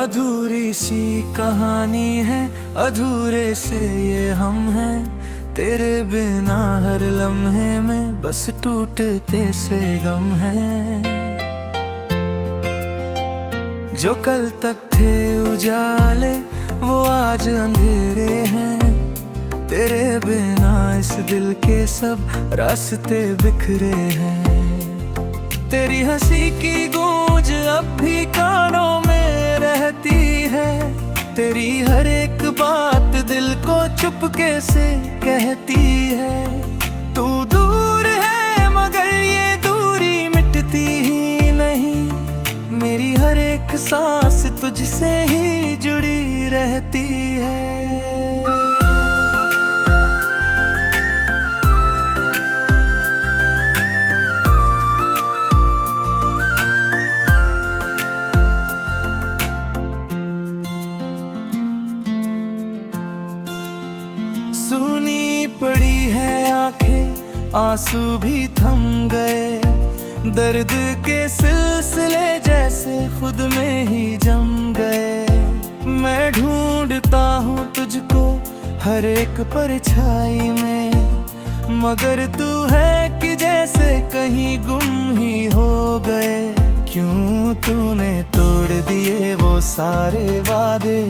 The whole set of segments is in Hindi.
अधूरी सी कहानी है, अधूरे से ये हम हैं। तेरे बिना हर लम्हे में बस टूटते से गम हैं। जो कल तक थे उजाले वो आज अंधेरे हैं। तेरे बिना इस दिल के सब रास्ते बिखरे हैं। तेरी हंसी की गूंज अब भी कानों में रहती है। तेरी हर एक बात दिल को चुपके से कहती है। तू दूर है मगर ये दूरी मिटती ही नहीं। मेरी हर एक सांस तुझसे ही जुड़ी रहती है। सुनी पड़ी है आंखें, आंसू भी थम गए। दर्द के सिलसिले जैसे खुद में ही जम गए। मैं ढूंढता हूँ तुझको हर एक परछाई में, मगर तू है कि जैसे कहीं गुम ही हो गए। क्यों तूने तोड़ दिए वो सारे वादे,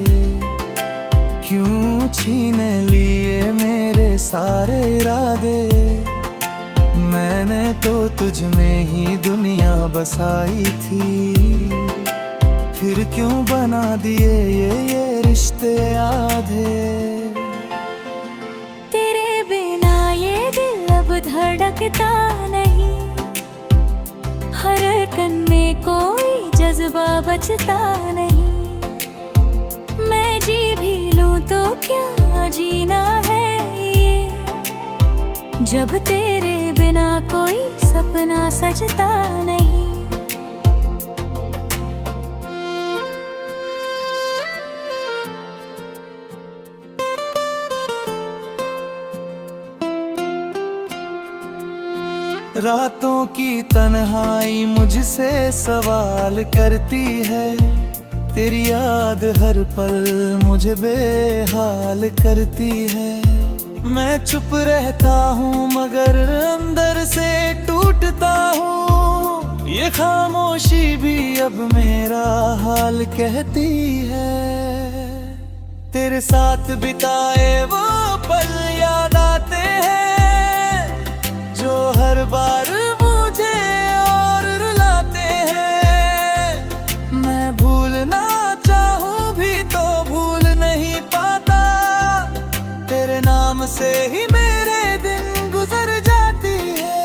क्यों छीन लिए मेरे सारे इरादे। मैंने तो तुझ में ही दुनिया बसाई थी, फिर क्यों बना दिए ये रिश्ते आधे। तेरे बिना ये दिल अब धड़कता नहीं। हर कन में कोई जज्बा बचता नहीं। मैं जी भी लूं तो क्या जीना है ये, जब तेरे बिना कोई सपना सजता नहीं। रातों की तन्हाई मुझसे सवाल करती है। तेरी याद हर पल मुझे बेहाल करती है। मैं चुप रहता हूँ मगर अंदर से टूटता हूँ। ये खामोशी भी अब मेरा हाल कहती है। तेरे साथ बिताए वो पल याद आते हैं, जो हर बार मुझे और रुलाते हैं। मैं भूलना चाहूँ भी तो भूल नहीं पाता। तेरे नाम से ही मेरे दिन गुजर जाती है।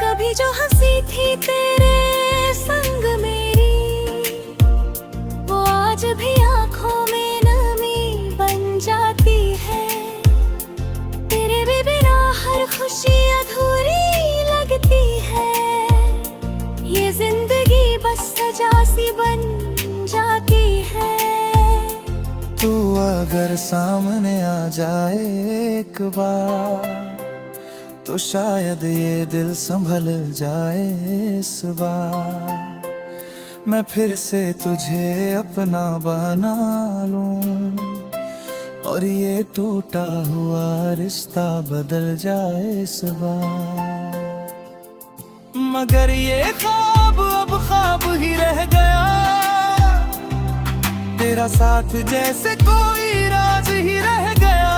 कभी जो हंसी थी तेरे संग मेरी, वो आज भी आंखों में नमी बन जाती है। तेरे बिना हर खुशी अधूरी लगती है। ये जिंदगी बस सजा सी बन जाती है। तू अगर सामने आ जाए एक बार, तो शायद ये दिल संभल जाए इस बार। मैं फिर से तुझे अपना बना लूं, और ये टूटा हुआ रिश्ता बदल जाए इस बार। मगर ये ख्वाब अब ख्वाब ही रह गया। तेरा साथ जैसे कोई राज ही रह गया।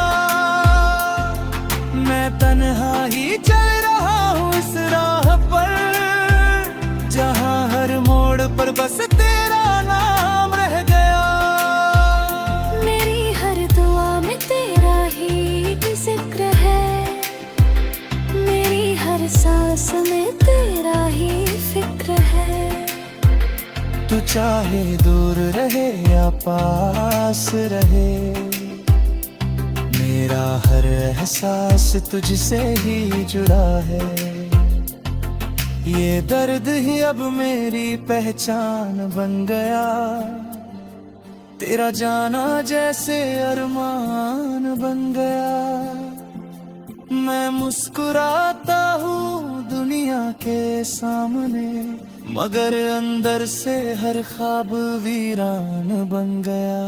मैं तन्हा ही चल रहा हूँ इस राह पर, जहाँ हर मोड़ पर बस तेरा नाम रह गया। मेरी हर दुआ में तेरा ही जिक्र है। मेरी हर सांस में तेरा ही फिक्र है। तू चाहे दूर रहे या पास रहे, मेरा हर एहसास तुझसे ही जुड़ा है। ये दर्द ही अब मेरी पहचान बन गया। तेरा जाना जैसे अरमान बन गया। मैं मुस्कुराता हूँ दुनिया के सामने, मगर अंदर से हर ख्वाब वीरान बन गया।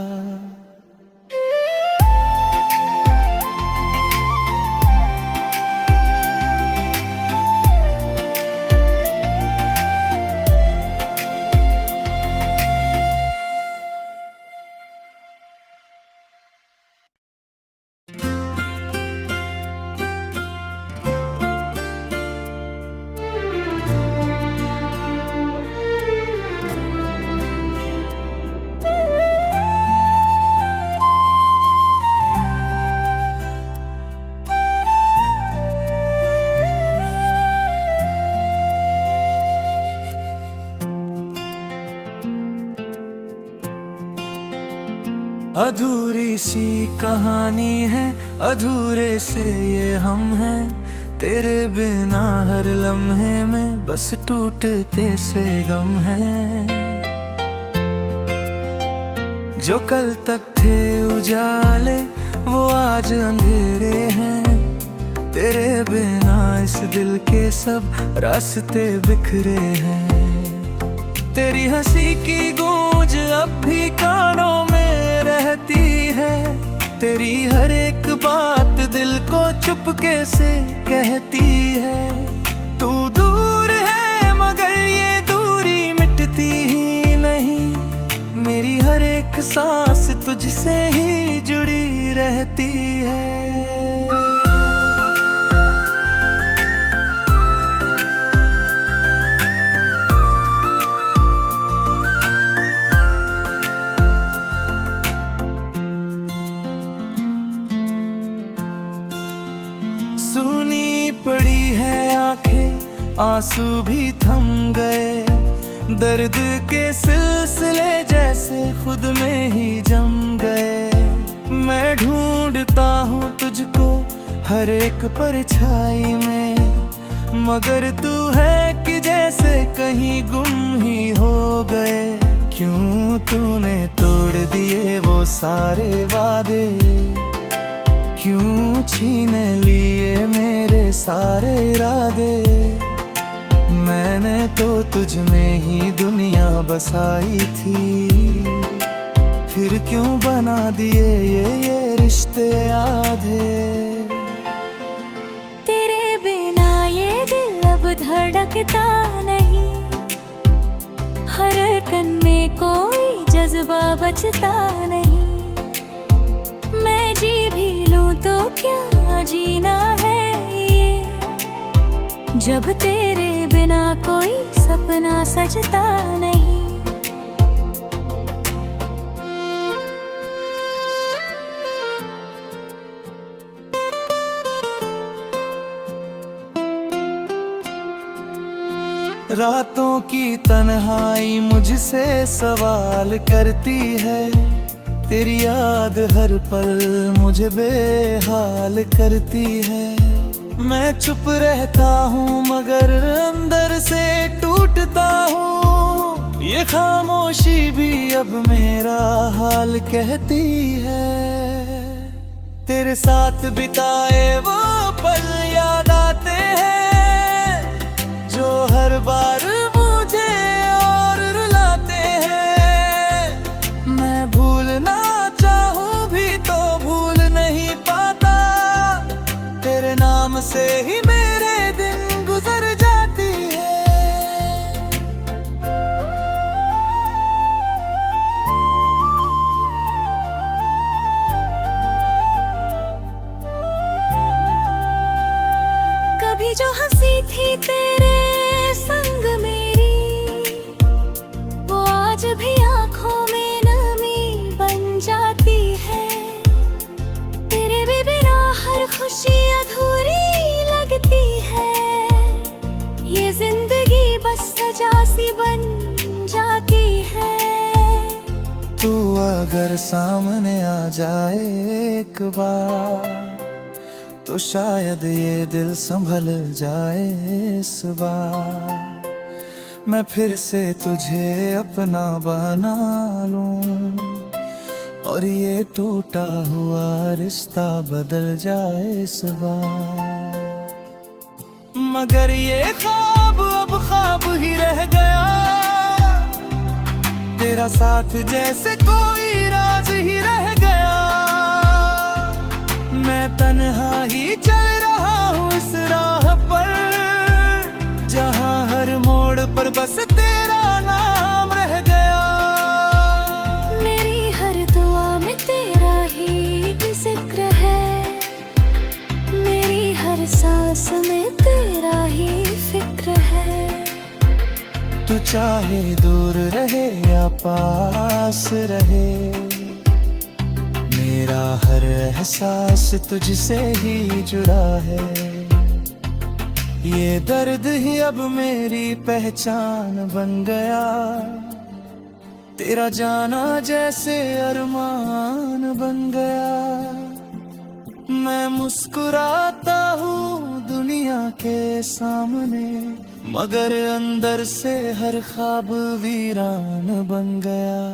अधूरी सी कहानी है, अधूरे से ये हम हैं। तेरे बिना हर लम्हे में बस टूटते से गम हैं। जो कल तक थे उजाले वो आज अंधेरे हैं। तेरे बिना इस दिल के सब रास्ते बिखरे हैं। तेरी हंसी की गूंज अब भी कानों में रहती है। तेरी हर एक बात दिल को चुपके से कहती है। तू दूर है मगर ये दूरी मिटती ही नहीं। मेरी हर एक सांस तुझसे ही जुड़ी रहती है। सुनी पड़ी है आंखें, आंसू भी थम गए। दर्द के सिलसिले जैसे खुद में ही जम गए। मैं ढूंढता हूँ तुझको हर एक परछाई में, मगर तू है कि जैसे कहीं गुम ही हो गए। क्यों तूने तोड़ दिए वो सारे वादे, क्यों छीन लिए मेरे सारे इरादे। मैंने तो तुझ में ही दुनिया बसाई थी, फिर क्यों बना दिए ये रिश्ते आधे। तेरे बिना ये दिल अब धड़कता नहीं। हर कन में कोई जज्बा बचता नहीं। मैं जी भी लूं तो क्या जीना है ये, जब तेरे बिना कोई सपना सजता नहीं। रातों की तन्हाई मुझसे सवाल करती है। तेरी याद हर पल मुझे बेहाल करती है। मैं चुप रहता हूँ मगर अंदर से टूटता हूँ। ये खामोशी भी अब मेरा हाल कहती है। तेरे साथ बिताए वो पल याद आते हैं, जो हर बार मुझे और रुलाते हैं। मैं भूलना चाहूँ भी तो भूल नहीं पाता। तेरे नाम से ही मेरे दिन गुजर जाती है। कभी जो हंसी थी तेरे संग मेरी, वो आज भी आंखों में नमी बन जाती है। तेरे बिना हर खुशी अधूरी लगती है। ये जिंदगी बस सजा सी बन जाती है। तू अगर सामने आ जाए एक बार, तो शायद ये दिल संभल जाए इस बार। मैं फिर से तुझे अपना बना लूं, और ये टूटा हुआ रिश्ता बदल जाए इस बार। मगर ये ख्वाब अब ख्वाब ही रह गया, तेरा साथ जैसे कोई राज ही रह गया। मैं तन्हा ही चल रहा हूँ इस राह पर, जहाँ हर मोड़ पर बस तेरा नाम रह गया। मेरी हर दुआ में तेरा ही जिक्र है, मेरी हर सांस में तेरा ही फिक्र है। तू चाहे दूर रहे या पास रहे, मेरा हर एहसास तुझसे ही जुड़ा है। ये दर्द ही अब मेरी पहचान बन गया, तेरा जाना जैसे अरमान बन गया। मैं मुस्कुराता हूँ दुनिया के सामने, मगर अंदर से हर ख्वाब वीरान बन गया।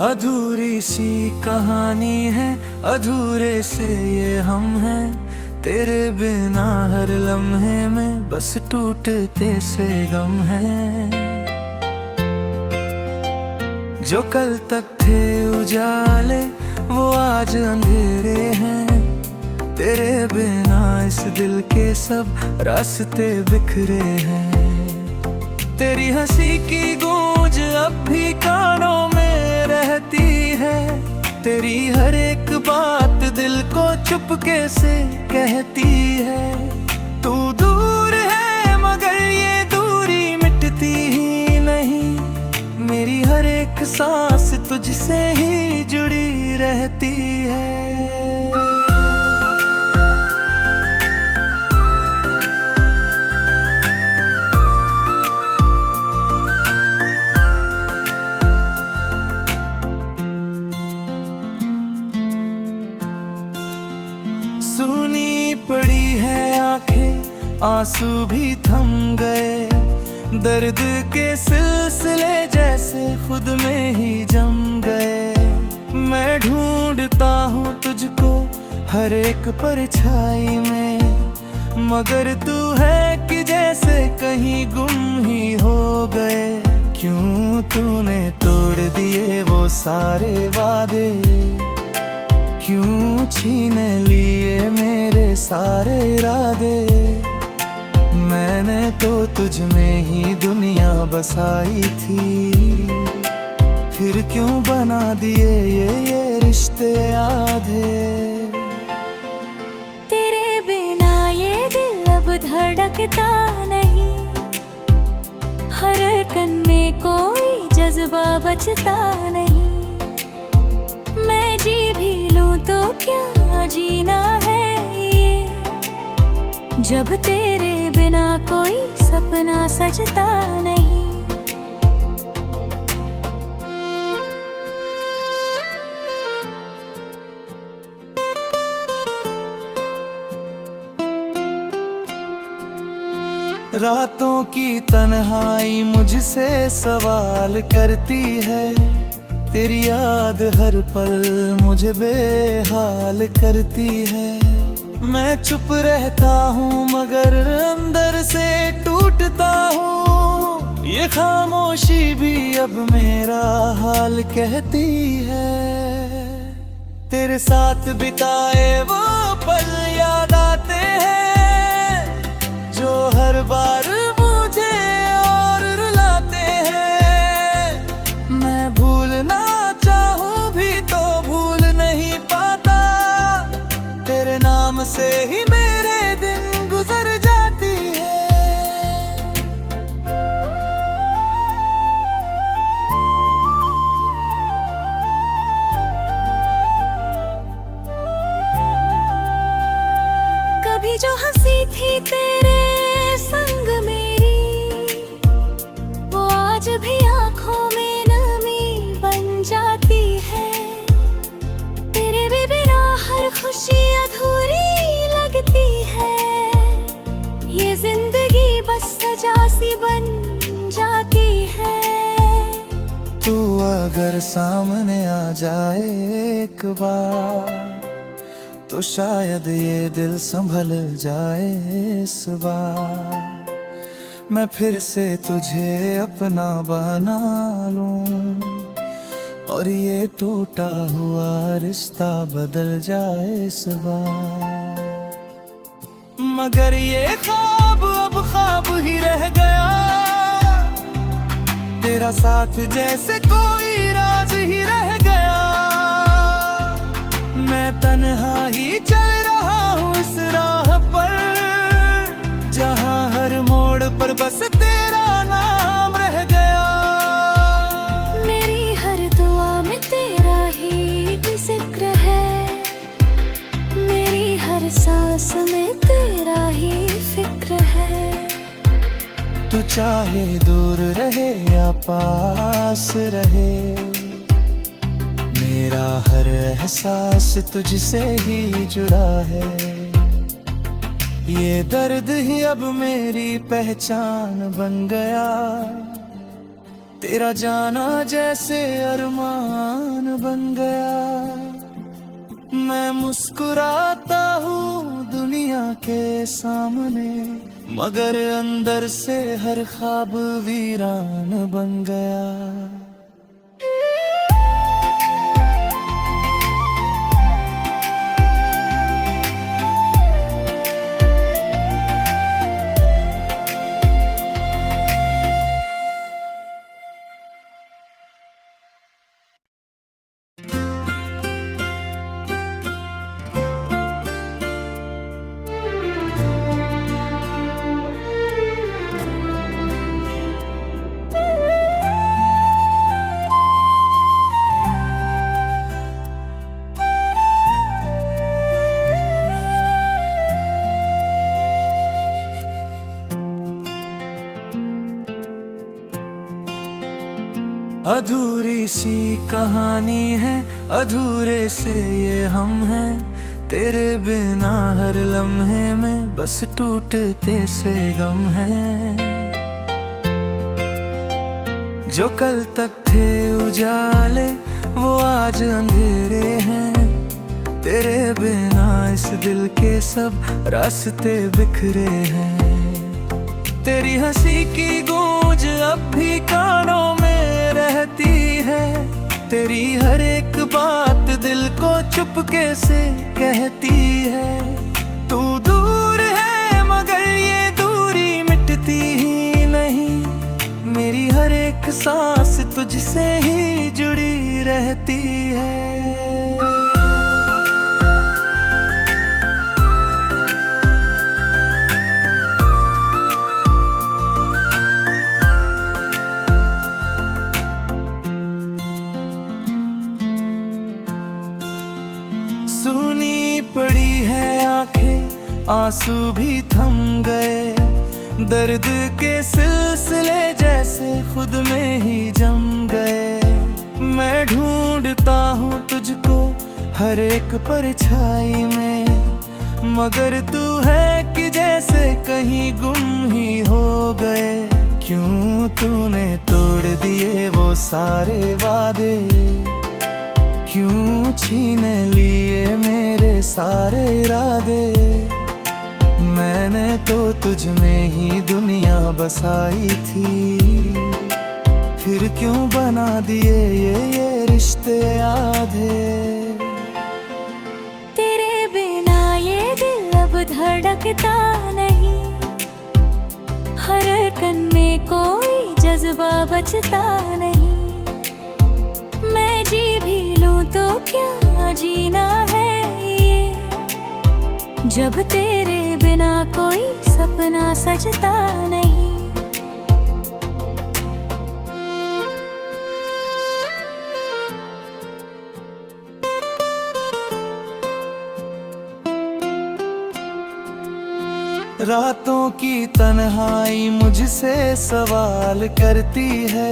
अधूरी सी कहानी है, अधूरे से ये हम हैं। तेरे बिना हर लम्हे में बस टूटते से गम हैं। जो कल तक थे उजाले वो आज अंधेरे हैं। तेरे बिना इस दिल के सब रास्ते बिखरे हैं। तेरी हंसी की गूंज अब भी कानों में रहती है। तेरी हर एक बात दिल को चुपके से कहती है। तू दूर है मगर ये दूरी मिटती ही नहीं। मेरी हर एक सांस तुझसे ही जुड़ी रहती है। सुनी पड़ी है आंखें, आंसू भी थम गए। दर्द के सिलसिले जैसे खुद में ही जम गए। मैं ढूंढता हूँ तुझको हर एक परछाई में, मगर तू है कि जैसे कहीं गुम ही हो गए। क्यों तूने तोड़ दिए वो सारे वादे, क्यों छीन लिए मेरे सारे इरादे। मैंने तो तुझ में ही दुनिया बसाई थी, फिर क्यों बना दिए ये रिश्ते आधे। तेरे बिना ये दिल अब धड़कता नहीं। हर कन में कोई जज्बा बचता नहीं। मैं जी भी लूं तो क्या जीना है ये, जब तेरे बिना कोई सपना सजता नहीं। रातों की तन्हाई मुझसे सवाल करती है। तेरी याद हर पल मुझे बेहाल करती है। मैं चुप रहता हूँ मगर अंदर से टूटता हूँ। ये खामोशी भी अब मेरा हाल कहती है। तेरे साथ बिताए वो पल याद आते हैं, जो हर बार मुझे और रुलाते हैं। मैं भूलना चाहूँ भी तो भूल कभी जो हंसी थी तेरे संग मेरी, वो आज भी आंखों में नमी बन जाती है। तेरे बिना हर खुशी अधूरी लगती है। ये जिंदगी बस सजा सी बन जाती है। तू अगर सामने आ जाए एक बार, तो शायद ये दिल संभल जाए इस बार। मैं फिर से तुझे अपना बना लूं, और ये टूटा हुआ रिश्ता बदल जाए इस बार। मगर ये ख्वाब अब ख्वाब ही रह गया, तेरा साथ जैसे कोई राज ही रह गया। मैं तन्हा ही चल रहा हूँ इस राह पर, जहाँ हर मोड़ पर बस तेरा नाम रह गया। मेरी हर दुआ में तेरा ही जिक्र है, मेरी हर सांस में तेरा ही फिक्र है। तू चाहे दूर रहे या पास रहे, मेरा हर एहसास तुझसे ही जुड़ा है। ये दर्द ही अब मेरी पहचान बन गया, तेरा जाना जैसे अरमान बन गया। मैं मुस्कुराता हूँ दुनिया के सामने, मगर अंदर से हर ख्वाब वीरान बन गया। अधूरी सी कहानी है, अधूरे से ये हम हैं। तेरे बिना हर लम्हे में बस टूटते से गम हैं। जो कल तक थे उजाले वो आज अंधेरे हैं। तेरे बिना इस दिल के सब रास्ते बिखरे हैं। तेरी हंसी की गूंज अब भी कानों में रहती है। तेरी हर एक बात दिल को चुपके से कहती है। तू दूर है मगर ये दूरी मिटती ही नहीं। मेरी हर एक सांस तुझसे ही जुड़ी रहती है। सुनी पड़ी है आंखें, आंसू भी थम गए। दर्द के सिलसिले जैसे खुद में ही जम गए। मैं ढूंढता हूँ तुझको हर एक परछाई में, मगर तू है कि जैसे कहीं गुम ही हो गए। क्यों तूने तोड़ दिए वो सारे वादे, क्यों छीन लिए मेरे सारे इरादे। मैंने तो तुझ में ही दुनिया बसाई थी, फिर क्यों बना दिए ये रिश्ते आधे। तेरे बिना ये दिल अब धड़कता नहीं। हर कन में कोई जज्बा बचता नहीं। मैं जी भी लूं तो क्या जीना है ये, जब तेरे बिना कोई सपना सजता नहीं। रातों की तन्हाई मुझसे सवाल करती है,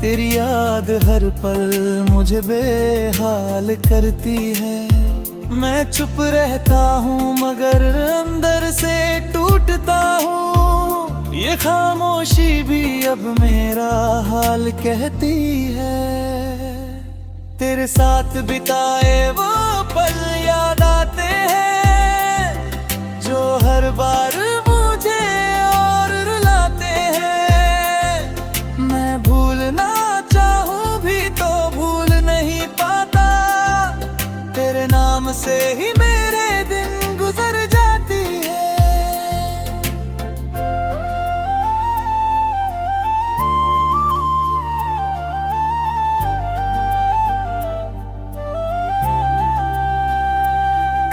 तेरी याद हर पल मुझे बेहाल करती है। मैं चुप रहता हूँ मगर अंदर से टूटता हूँ, ये खामोशी भी अब मेरा हाल कहती है। तेरे साथ बिताए वो पल याद आते हैं, जो हर बार मुझे और रुलाते हैं। मैं भूलना चाहूँ भी तो भूल नहीं पाता, तेरे नाम से ही मेरे दिन गुजर जाती है।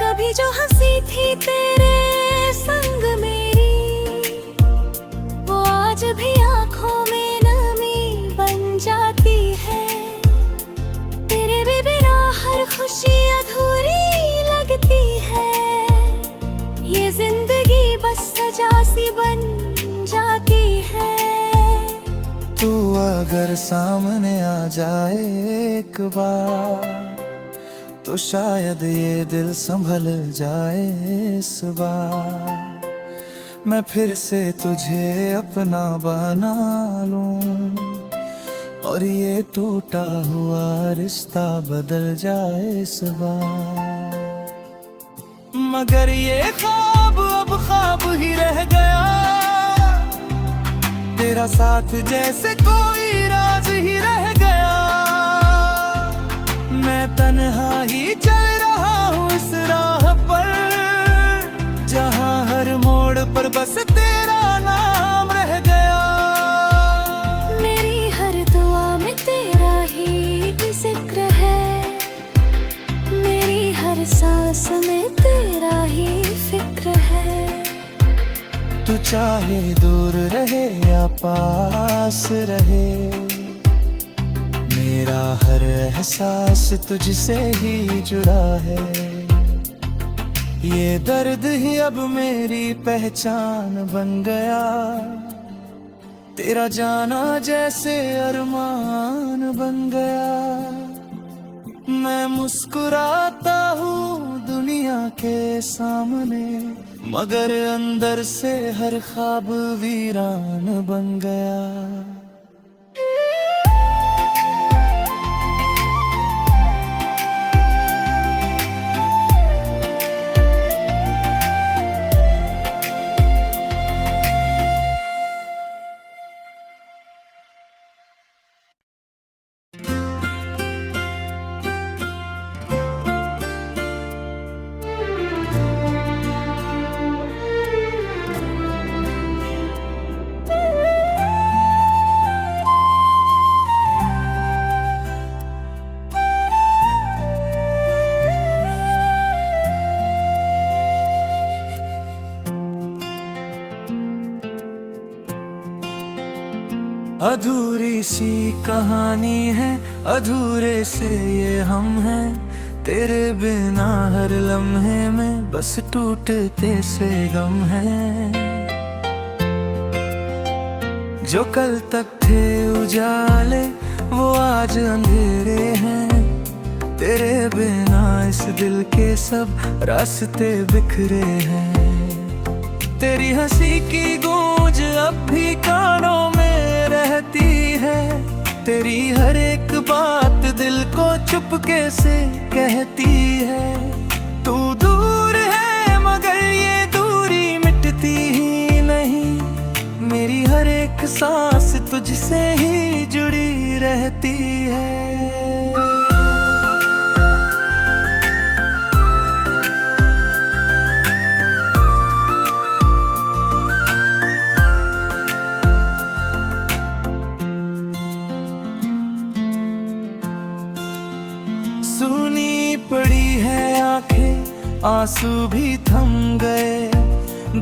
कभी जो हंसी थी तेरे संग मेरी, वो आज भी आंखों में नमी बन जाती है। तेरे बिना हर खुशी अधूरी लगती है, ये जिंदगी बस सजा सी बन जाती है। तू अगर सामने आ जाए एक बार, तो शायद ये दिल संभल जाए इस बार। मैं फिर से तुझे अपना बना लूं, और ये टूटा हुआ रिश्ता बदल जाए इस बार। मगर ये ख्वाब अब ख्वाब ही रह गया, तेरा साथ जैसे कोई राज ही रह गया। मैं तन्हा ही चल रहा हूँ इस राह पर, जहाँ हर मोड़ पर बस तेरा नाम रह गया। मेरी हर दुआ में तेरा ही जिक्र है, मेरी हर सांस में तेरा ही फिक्र है। तू चाहे दूर रहे या पास रहे, मेरा हर एहसास तुझसे ही जुड़ा है। ये दर्द ही अब मेरी पहचान बन गया, तेरा जाना जैसे अरमान बन गया। मैं मुस्कुराता हूँ दुनिया के सामने, मगर अंदर से हर ख्वाब वीरान बन गया। अधूरी सी कहानी है, अधूरे से ये हम हैं। तेरे बिना हर लम्हे में बस टूटते से गम हैं। जो कल तक थे उजाले वो आज अंधेरे हैं। तेरे बिना इस दिल के सब रास्ते बिखरे हैं। तेरी हंसी की गूंज अब भी कानों में रहती है। तेरी हर एक बात दिल को चुपके से कहती है। तू दूर है मगर ये दूरी मिटती ही नहीं। मेरी हर एक सांस तुझसे ही जुड़ी रहती है। सुनी पड़ी है आंखें, आंसू भी थम गए।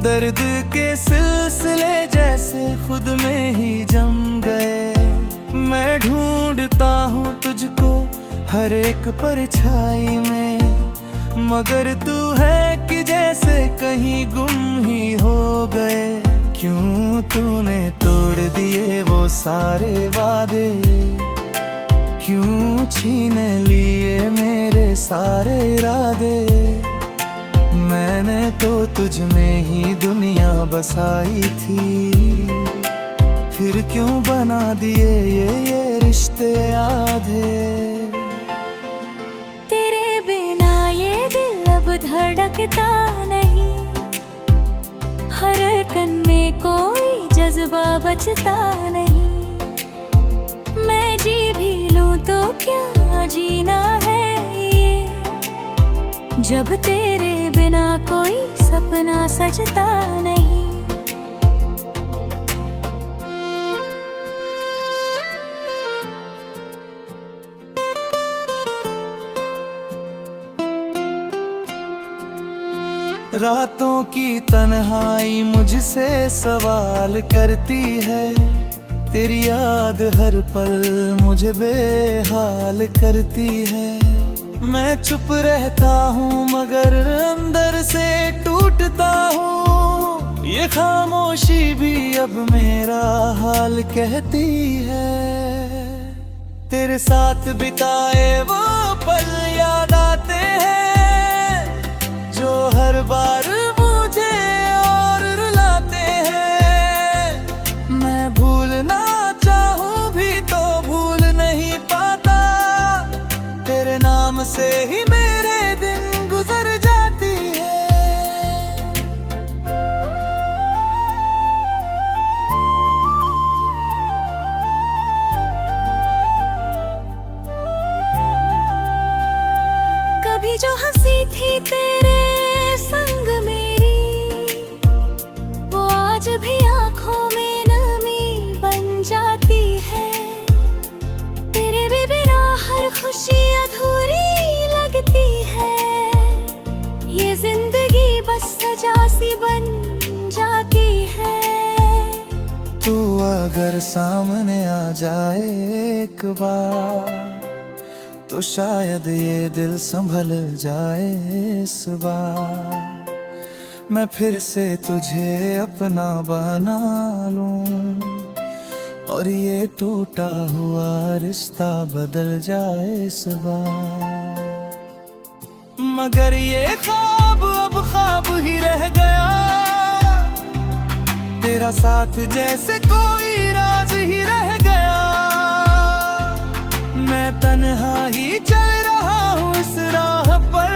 दर्द के सिलसिले जैसे खुद में ही जम गए। मैं ढूंढता हूँ तुझको हर एक परछाई में, मगर तू है कि जैसे कहीं गुम ही हो गए, क्यों तूने तोड़ दिए वो सारे वादे, क्यों छीन लिए मेरे सारे इरादे। मैंने तो तुझ में ही दुनिया बसाई थी, फिर क्यों बना दिए ये रिश्ते आधे। तेरे बिना ये दिल अब धड़कता नहीं, हर कन में कोई जज्बा बचता नहीं। मैं जी भी लूं तो क्या जीना है ये, जब तेरे बिना कोई सपना सजता नहीं। रातों की तन्हाई मुझसे सवाल करती है, तेरी याद हर पल मुझे बेहाल करती है। मैं चुप रहता हूँ मगर अंदर से टूटता हूँ, ये खामोशी भी अब मेरा हाल कहती है। तेरे साथ बिताए वो पल याद आते हैं, जो हर बार मुझे और रुलाते हैं। मैं भूलना चाहूँ भी तो भूल नहीं पाता, तेरे नाम से ही मेरे दिन गुजर जाती है। कभी जो हंसी थी तेरे संग मेरी, वो आज भी आंखों में नमी बन जाती है। तेरे बिना हर खुशी अधूरी लगती है, ये जिंदगी बस सजा सी बन जाती है। तू अगर सामने आ जाए एक बार, तो शायद ये दिल संभल जाए इस बार। मैं फिर से तुझे अपना बना लूं, और ये टूटा हुआ रिश्ता बदल जाए इस बार। मगर ये ख्वाब अब ख्वाब ही रह गया, तेरा साथ जैसे कोई राज ही रह गया। मैं तन्हा ही चल रहा हूँ इस राह पर,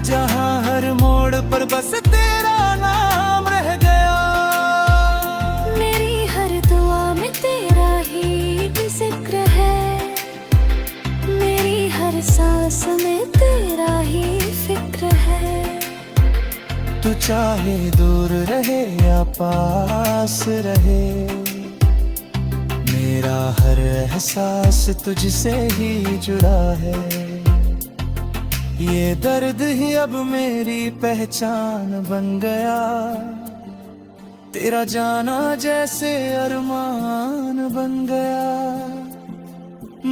जहाँ हर मोड़ पर बस तेरा नाम रह गया। मेरी हर दुआ में तेरा ही जिक्र है, मेरी हर सांस में तेरा ही फिक्र है। तू चाहे दूर रहे या पास रहे, मेरा हर एहसास तुझसे ही जुड़ा है। ये दर्द ही अब मेरी पहचान बन गया, तेरा जाना जैसे अरमान बन गया।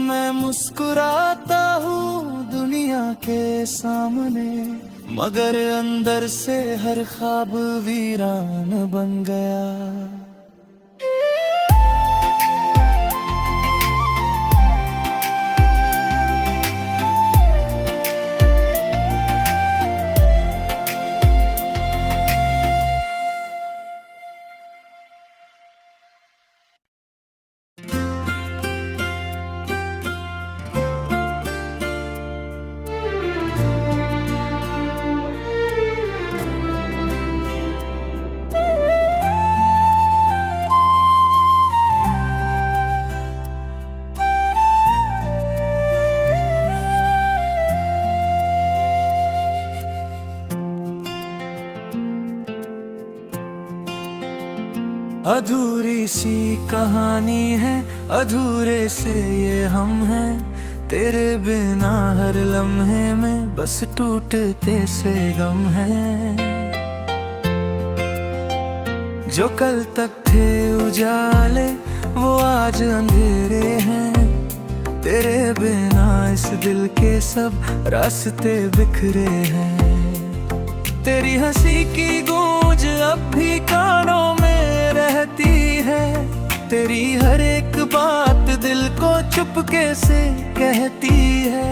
मैं मुस्कुराता हूँ दुनिया के सामने, मगर अंदर से हर ख्वाब वीरान बन गया। अधूरी सी कहानी है, अधूरे से ये हम हैं। तेरे बिना हर लम्हे में बस टूटते से गम हैं। जो कल तक थे उजाले वो आज अंधेरे हैं। तेरे बिना इस दिल के सब रास्ते बिखरे हैं। तेरी हंसी की गूंज अब भी चुपके से कहती है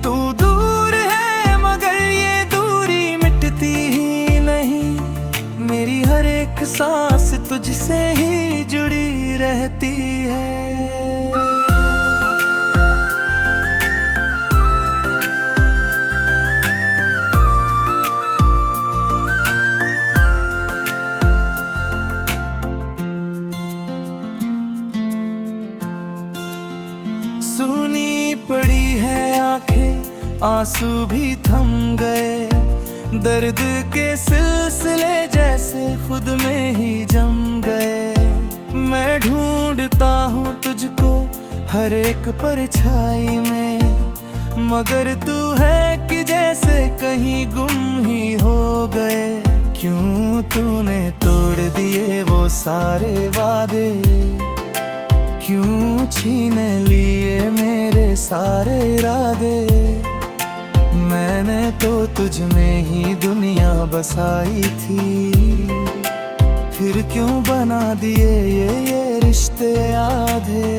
तू दूर है, मगर ये दूरी मिटती ही नहीं। मेरी हर एक सांस तुझसे ही जुड़ी रहती है। सुनी पड़ी है आंखें, आंसू भी थम गए। दर्द के सिलसिले जैसे खुद में ही जम गए। मैं ढूंढता हूँ तुझको हर एक परछाई में, मगर तू है कि जैसे कहीं गुम ही हो गए। क्यों तूने तोड़ दिए वो सारे वादे, क्यों छीन लिए मेरे सारे इरादे। मैंने तो तुझ में ही दुनिया बसाई थी, फिर क्यों बना दिए ये रिश्ते आधे।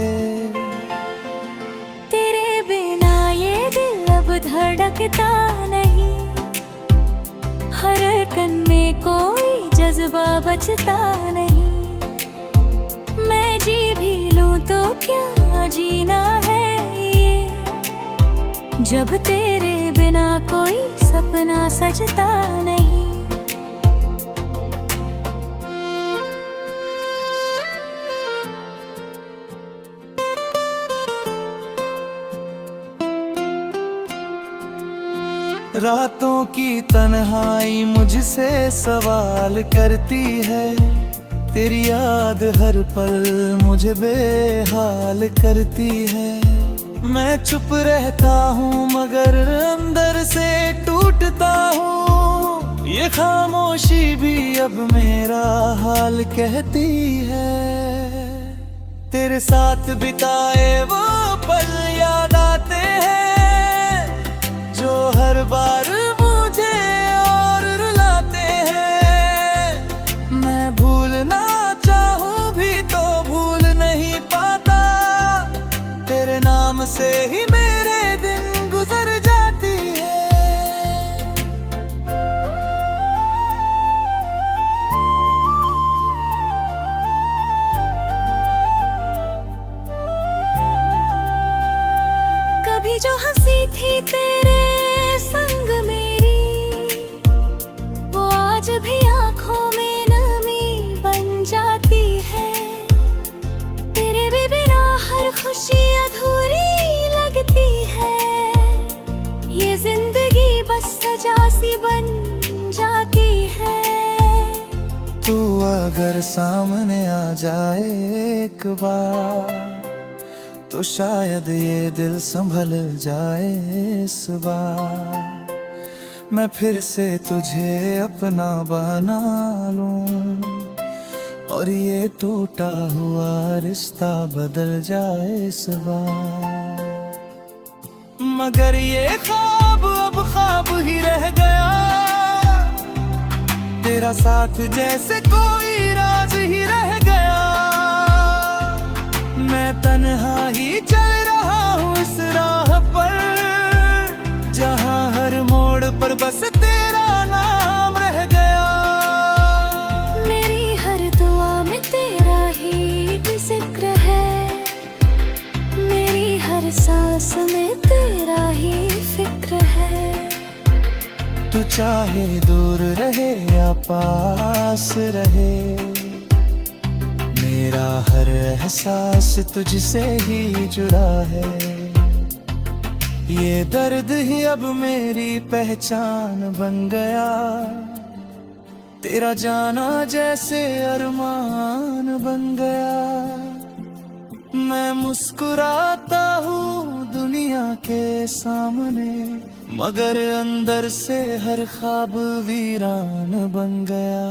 तेरे बिना ये दिल अब धड़कता नहीं, हर धड़कन में कोई जज्बा बचता नहीं। मैं जी भी लूं तो क्या जीना है ये, जब तेरे बिना कोई सपना सजता नहीं। रातों की तन्हाई मुझसे सवाल करती है, तेरी याद हर पल मुझे बेहाल करती है। मैं चुप रहता हूँ मगर अंदर से टूटता हूँ। ये खामोशी भी अब मेरा हाल कहती है। तेरे साथ बिताए वो पल याद आते हैं, जो हर बार मुझे और रुलाते हैं। मैं भूलना चाहूँ भी तो भूल नहीं पाता, तेरे नाम से ही मेरे दिन गुजर जाती है। कभी जो हंसी थी तेरे संग मेरी, वो आज भी आंखों में नमी बन जाती है। तेरे बिना हर खुशी अधूरी लगती है, ये जिंदगी बस सजा सी बन जाती है। तू अगर सामने आ जाए एक बार, तो शायद ये दिल संभल जाए इस बार। मैं फिर से तुझे अपना बना लूं, और ये टूटा हुआ रिश्ता बदल जाए इस बार। मगर ये ख्वाब अब ख्वाब ही रह गया, तेरा साथ जैसे कोई राज ही रह गया। मैं तन्हा ही चल रहा हूँ इस राह पर, जहाँ हर मोड़ पर बस तेरा नाम रह गया। मेरी हर दुआ में तेरा ही जिक्र है, मेरी हर सांस में तेरा ही फिक्र है। तू चाहे दूर रहे या पास रहे, मेरा हर एहसास तुझसे ही जुड़ा है। ये दर्द ही अब मेरी पहचान बन गया, तेरा जाना जैसे अरमान बन गया। मैं मुस्कुराता हूँ दुनिया के सामने, मगर अंदर से हर ख्वाब वीरान बन गया।